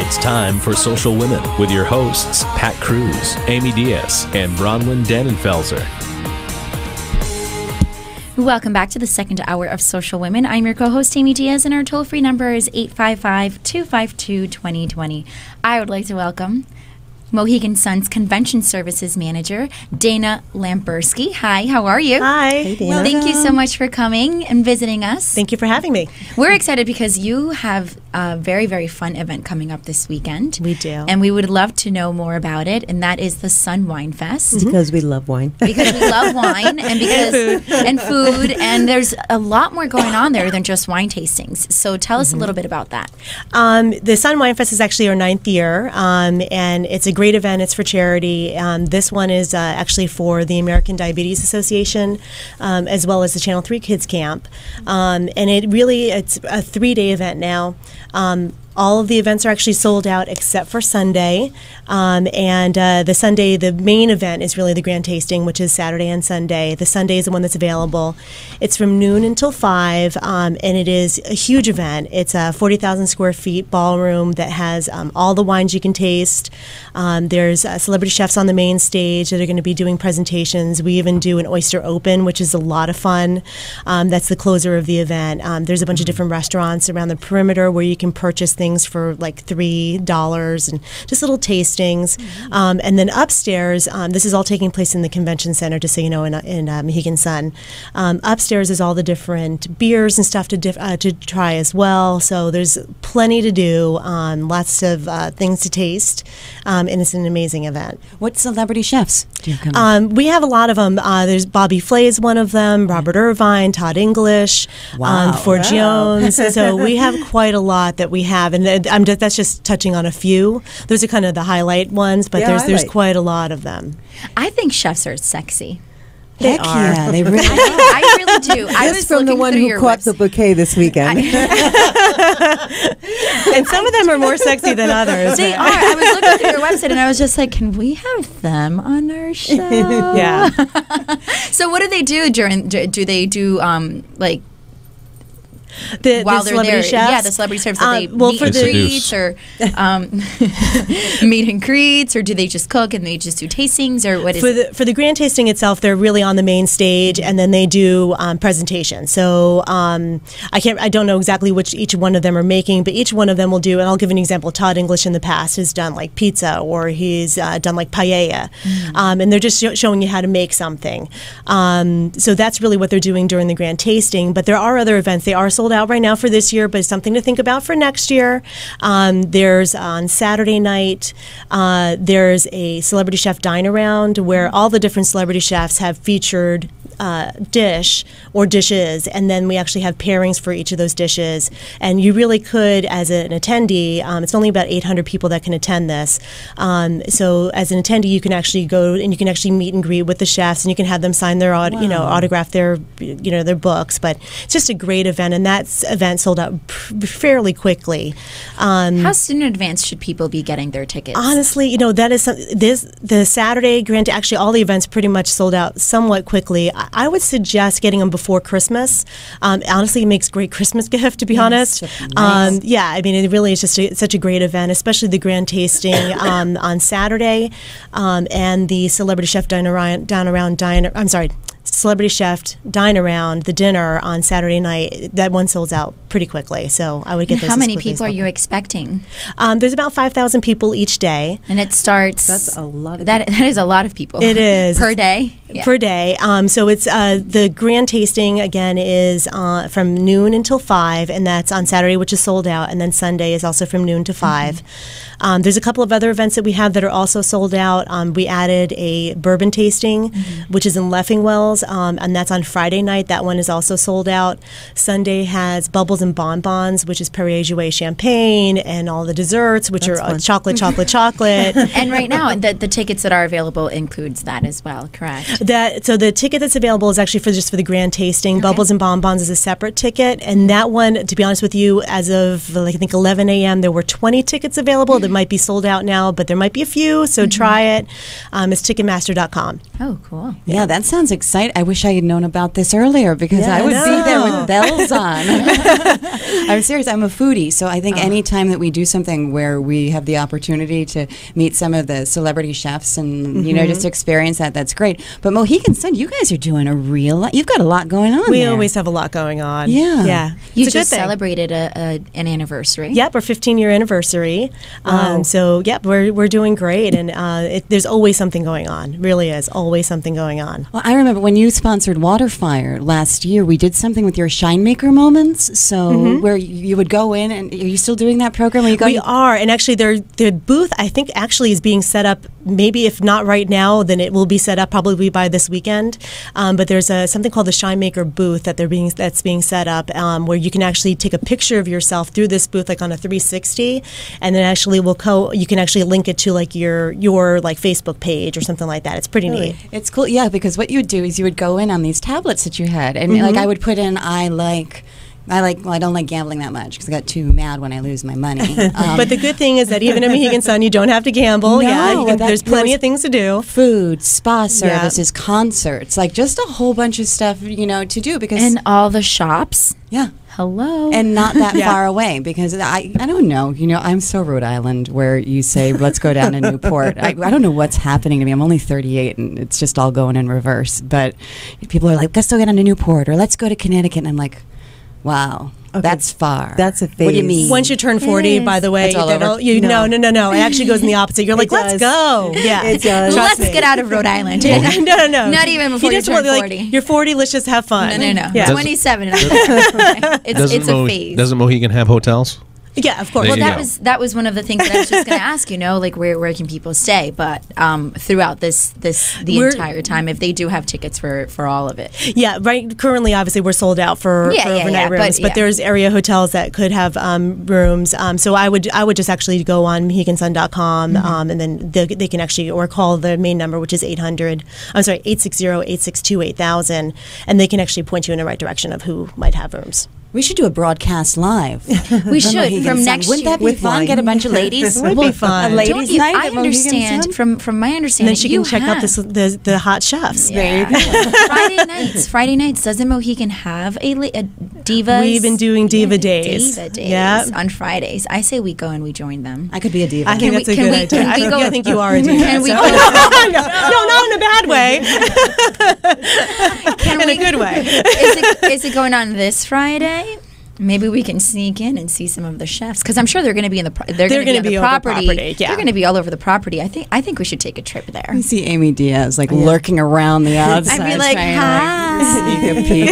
It's time for Social Women with your hosts, Pat Cruz, Amy Diaz, and Bronwyn Dannenfelser. Welcome back to the second hour of Social Women. I'm your co-host, Amy Diaz, and our toll-free number is 855-252-2020. I would like to welcome Mohegan Sun's Convention Services Manager, Dana Lambersky. Hi, how are you? Hi. Hey, Dana. Well, thank you so much for coming and visiting us. Thank you for having me. We're excited because you have a very, very fun event coming up this weekend. We do. And we would love to know more about it, and that is the Sun WineFest. Because we love wine. Because we love wine and because and food, and there's a lot more going on there than just wine tastings. So tell us a little bit about that. The Sun WineFest is actually our 9th year, and it's a great event. It's for charity. This one is actually for the American Diabetes Association, as well as the Channel 3 Kids Camp. And it's a 3-day event now. All of the events are actually sold out except for Sunday. The main event is really the grand tasting, which is Saturday and Sunday. The Sunday is the one that's available. It's from noon until 5, and it is a huge event. It's a 40,000 square feet ballroom that has all the wines you can taste. There's celebrity chefs on the main stage that are going to be doing presentations. We even do an oyster open, which is a lot of fun. That's the closer of the event. There's a bunch of different restaurants around the perimeter where you can purchase things for like $3 and just little tastings. And then upstairs, this is all taking place in the convention center, just so you know, in Mohegan Sun. Upstairs is all the different beers and stuff to try as well. So there's plenty to do, lots of things to taste, and it's an amazing event. What celebrity chefs do you come we have a lot of them. There's Bobby Flay is one of them, Robert Irvine, Todd English, Ford Jones. So we have quite a lot that we have, and that's just touching on a few. Those are kind of the highlight ones, but there's quite a lot of them. I think chefs are sexy. They Heck are. Yeah, they really are. I really do. I was from the one who caught the bouquet this weekend. And some of them are more sexy than others. They are. I was looking through your website and I was just like, can we have them on our show? Yeah. So what do they do do they do like while the they're there? chefs? Yeah, the celebrity chefs. They meet and greets or meet and greets, or do they just cook and they just do tastings, or what is it? For the grand tasting itself, they're really on the main stage, and then they do presentations. So I don't know exactly which each one of them are making, but each one of them will do. And I'll give an example. Todd English in the past has done like pizza, or he's done like paella, and they're just showing you how to make something. So that's really what they're doing during the grand tasting. But there are other events. They are sold out right now for this year, but it's something to think about for next year. There's on Saturday night, there's a celebrity chef dine around where all the different celebrity chefs have featured dish or dishes, and then we actually have pairings for each of those dishes. And you really could, as an attendee, it's only about 800 people that can attend this. So as an attendee, you can actually go and you can actually meet and greet with the chefs, and you can have them sign their autograph their their books. But it's just a great event, and that event sold out fairly quickly. How soon in advance should people be getting their tickets? Honestly, that is the Saturday grand. Actually, all the events pretty much sold out somewhat quickly. I would suggest getting them before Christmas. Honestly, it makes a great Christmas gift, to be honest. Nice. Yeah, I mean, it really is just such a great event, especially the grand tasting on Saturday, and the celebrity chef Celebrity Chef Dine Around, the dinner on Saturday night. That one sold out pretty quickly, so I would get those. How many people are you expecting? There's about 5,000 people each day, and it starts. That's a lot. That is a lot of people. It is per day. Yeah. Per day. So it's the grand tasting again is from noon until 5, and that's on Saturday, which is sold out, and then Sunday is also from noon to 5. There's a couple of other events that we have that are also sold out. We added a bourbon tasting, which is in Leffingwells, and that's on Friday night. That one is also sold out. Sunday has Bubbles and Bonbons, which is Perrier-Jouet champagne, and all the desserts, which are chocolate. And right now, the tickets that are available includes that as well, correct? So the ticket that's available is actually just for the grand tasting. Bubbles and Bonbons is a separate ticket, and that one, to be honest with you, as of I think 11 a.m., there were 20 tickets available. That might be sold out now, but there might be a few. So try it. It's Ticketmaster.com. Oh, cool. Yeah, that sounds exciting. I wish I had known about this earlier because I would be there with bells on. I'm serious. I'm a foodie, so I think any time that we do something where we have the opportunity to meet some of the celebrity chefs and just experience that's great. But Mohegan Sun, you guys are doing a real lot. You've got a lot going on. We always have a lot going on. Yeah. You just celebrated an anniversary. Yep, our 15-year anniversary. So we're doing great, and there's always something going on. Really is always something going on. Well, I remember when you sponsored Waterfire last year, we did something with your Shine Maker moments. So where you would go in, and are you still doing that program? We are, and actually their booth I think actually is being set up. Maybe if not right now, then it will be set up probably by this weekend. But there's something called the Shine Maker booth that's being set up, where you can actually take a picture of yourself through this booth, like on a 360, and then actually you can actually link it to like your like Facebook page or something like that. It's pretty neat. It's cool, yeah, because what you would do is you would go in on these tablets that you had, and like I would put in well, I don't like gambling that much because I got too mad when I lose my money. But the good thing is that even at Mohegan Sun, you don't have to gamble. There's plenty of things to do. Food, spa services, concerts, like just a whole bunch of stuff, to do. And all the shops. Yeah. Hello. And not that far away because I don't know. I'm so Rhode Island where you say, let's go down to Newport. I don't know what's happening to me. I'm only 38 and it's just all going in reverse. But people are like, let's go down to Newport or let's go to Connecticut. And I'm like, wow, that's far. That's a phase. What do you mean? Once you turn 40, by the way, it's all over? No. It actually goes in the opposite. You're like, let's go. Yeah, it does. Let's get out of Rhode Island. No. Not even before you turn 40. Like, you're 40. Let's just have fun. No. Yeah. 27. It's a phase. Doesn't Mohegan have hotels? Yeah, of course. Well, that was one of the things that I was just going to ask. Like where can people stay? But throughout the entire time, if they do have tickets for all of it. Yeah, right. Currently, obviously, we're sold out for overnight rooms, but there's area hotels that could have rooms. So I would just actually go on MoheganSun.com, and then they can actually or call the main number, which is 860-862-8000, and they can actually point you in the right direction of who might have rooms. We should do a broadcast live. We should from next year. Wouldn't that be fun? Get a bunch of ladies. It would be fun. A ladies' night. I understand from my understanding. And then she can check out the hot chefs. Yeah. Friday nights. Doesn't Mohegan have a divas? We've been doing diva days. Diva days on Fridays. I say we go and we join them. I could be a diva. I think that's a good idea. I think you are a diva. Can we go? No, not in a bad way. In a good way. Is it going on this Friday? Maybe we can sneak in and see some of the chefs because I'm sure they're going to be they're going to be on the property. Yeah. They're going to be all over the property. I think we should take a trip there. I see Amy Diaz lurking around the outside. I'd be like, hi. Sneak a peek.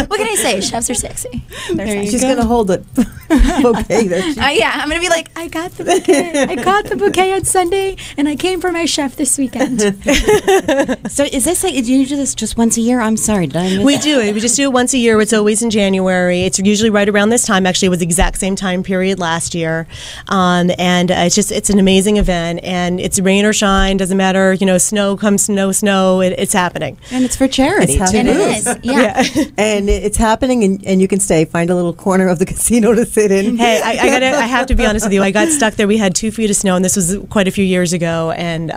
What can I say? Chefs are sexy. She's going to hold it. Okay. I'm going to be like, I got the bouquet. I got the bouquet on Sunday, and I came for my chef this weekend. So is this like, do you do this just once a year? I'm sorry, did I miss We do it. We just do it once a year. It's always in January. It's usually right around this time. Actually, it was the exact same time period last year. And it's an amazing event. And it's rain or shine, doesn't matter. Snow comes, snow. It's happening. And it's for charity. And it is. Yeah. And it's happening, and you can stay. Find a little corner of the casino to sit in. Hey, I have to be honest with you. I got stuck there. We had 2 feet of snow, and this was quite a few years ago. And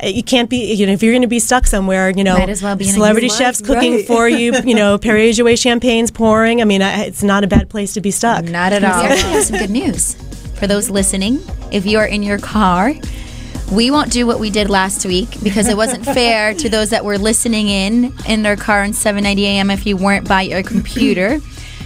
you can't be, if you're going to be stuck somewhere, might as well be celebrity chefs cooking for you, Perrier Jouet champagne's pouring. I mean, it's not a bad place to be stuck. Not at all. We actually have some good news for those listening. If you're in your car, we won't do what we did last week because it wasn't fair to those that were listening in their car on 7:90 a.m. if you weren't by your computer.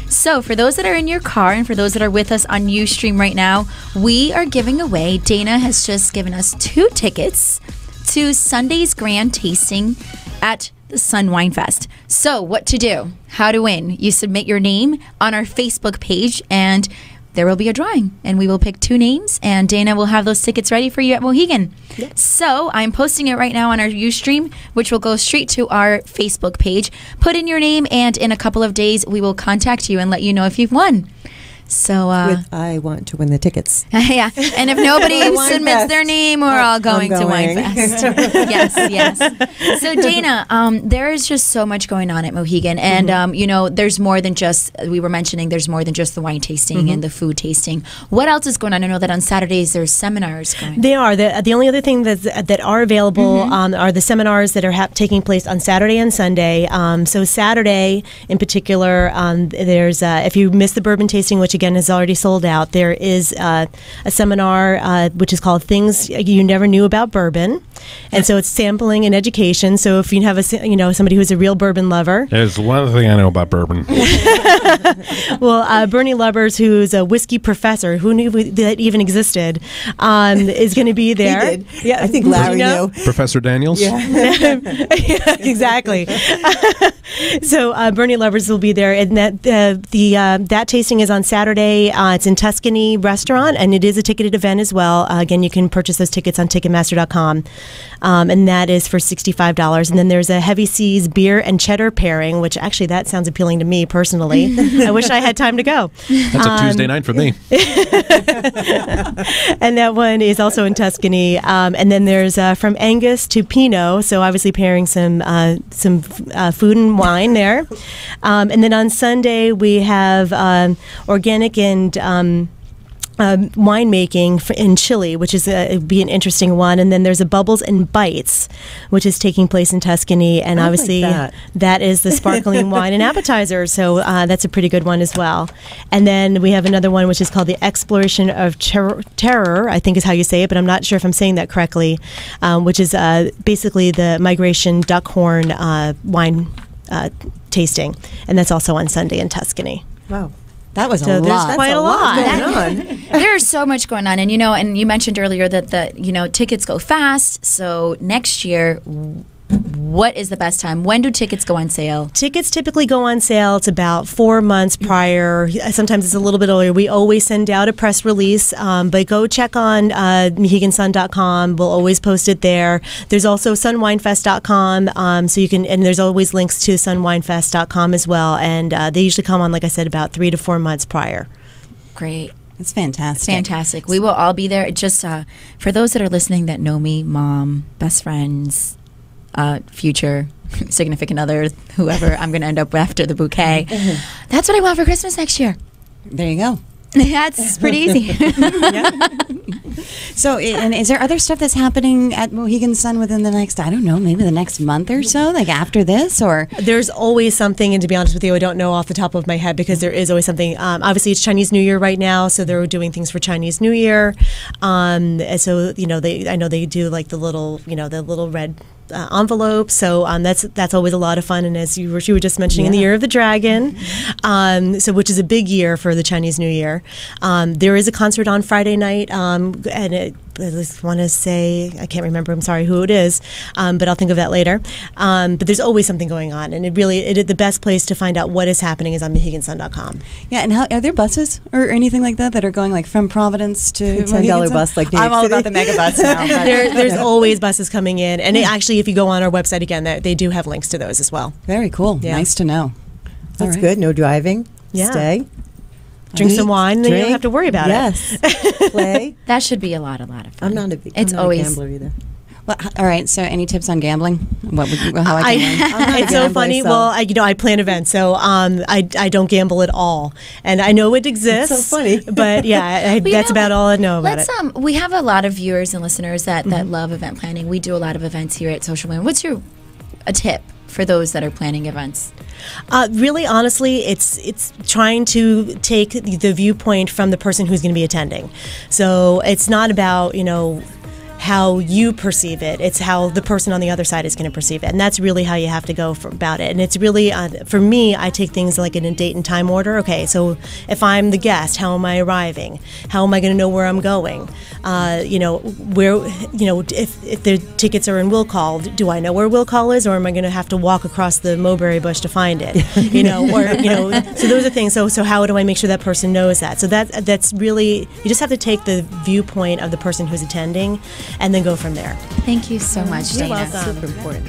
So for those that are in your car and for those that are with us on Ustream right now, we are giving away, Dana has just given us 2 tickets to Sunday's grand tasting at the Sun WineFest. So what to do, how to win. You submit your name on our Facebook page and there will be a drawing and we will pick 2 names and Dana will have those tickets ready for you at Mohegan. Yep. So I'm posting it right now on our Ustream, which will go straight to our Facebook page. Put in your name and in a couple of days we will contact you and let you know if you've won. So I want to win the tickets. yeah, and if nobody submits their name, we're all going to WineFest. yes. So Dana, there is just so much going on at Mohegan, and you know, there's more than just, we were mentioning, there's more than just the wine tasting and the food tasting. What else is going on? I know that on Saturdays there's seminars going on. They are. The only other thing that are available are the seminars that are taking place on Saturday and Sunday. So Saturday in particular, there's if you missed the bourbon tasting, which again is already sold out, there is a seminar which is called Things You Never Knew About Bourbon, and so it's sampling and education. So if you have somebody who's a real bourbon lover, there's one thing I know about bourbon. Well, Bernie Lubbers, who's a whiskey professor, who knew that even existed, is going to be there. He did. Yeah, I think Larry knew. Professor Daniels. Yeah, yeah, exactly. So Bernie Lubbers will be there, and that tasting is on Saturday. It's in Tuscany Restaurant, and it is a ticketed event as well. Again, you can purchase those tickets on Ticketmaster.com, and that is for $65. And then there's a Heavy Seas beer and cheddar pairing, which actually that sounds appealing to me personally. I wish I had time to go. That's a Tuesday night for me. And that one is also in Tuscany. And then there's From Angus to Pinot, so obviously pairing some food and wine there. And then on Sunday we have organic and winemaking in Chile, which is it'd be an interesting one. And then there's a Bubbles and Bites, which is taking place in Tuscany, and obviously that is the sparkling wine and appetizer. So that's a pretty good one as well. And then we have another one which is called the Exploration of Terror, I think is how you say it, but I'm not sure if I'm saying that correctly. Which is basically the Migration Duckhorn wine tasting, and that's also on Sunday in Tuscany. Wow. That was So a there's lot. quite a lot going on. There's so much going on, and you mentioned earlier that tickets go fast. So next year, what is the best time? When do tickets go on sale? Tickets typically go on sale. It's about 4 months prior. Sometimes it's a little bit earlier. We always send out a press release, but go check on MoheganSun.com. We'll always post it there. There's also SunWineFest.com, so you can, and there's always links to SunWineFest.com as well. And they usually come on, like I said, about 3 to 4 months prior. Great. It's fantastic. Fantastic. We will all be there. It just for those that are listening that know me, mom, best friends, future significant other, whoever I'm going to end up with after the bouquet. That's what I want for Christmas next year. There you go. That's pretty easy. So, and is there other stuff that's happening at Mohegan Sun within the next, I don't know, maybe the next month or so, like after this, or? There's always something, and to be honest with you, I don't know off the top of my head because there is always something. Obviously, it's Chinese New Year right now, so they're doing things for Chinese New Year. So I know they do like the little red envelope. So that's always a lot of fun. And as you were just mentioning, in the Year of the Dragon, so which is a big year for the Chinese New Year. There is a concert on Friday night, and I just want to say, I can't remember, I'm sorry who it is, but I'll think of that later. But there's always something going on, and the best place to find out what is happening is on MoheganSun.com. Yeah, and are there buses or anything like that are going like from Providence to $10 bus like New York I'm all City. about the mega bus now. There's always buses coming in, and actually, if you go on our website again, they do have links to those as well. Very cool. Yeah. Nice to know. That's good. No driving. Yeah. Stay. Drink some wine, and then you don't have to worry about it. Yes. Play. That should be a lot of fun. I'm not a gambler either. Well, all right. So, any tips on gambling? How I can win? It's so funny. Well, I plan events, so I don't gamble at all, and I know it exists. It's so funny, but yeah, that's about all I know about it. We have a lot of viewers and listeners that love event planning. We do a lot of events here at Social Women. What's a tip for those that are planning events? Really, honestly, it's trying to take the viewpoint from the person who's going to be attending. So it's not about how you perceive it. It's how the person on the other side is going to perceive it. And that's really how you have to go about it. And it's really, for me, I take things like in a date and time order. Okay, so if I'm the guest, how am I arriving? How am I going to know where I'm going? If the tickets are in will call, do I know where will call is, or am I going to have to walk across the mulberry bush to find it? So those are things. So how do I make sure that person knows that? So that's really, you just have to take the viewpoint of the person who's attending and then go from there. Thank you so much, You're Dana. welcome. Super important.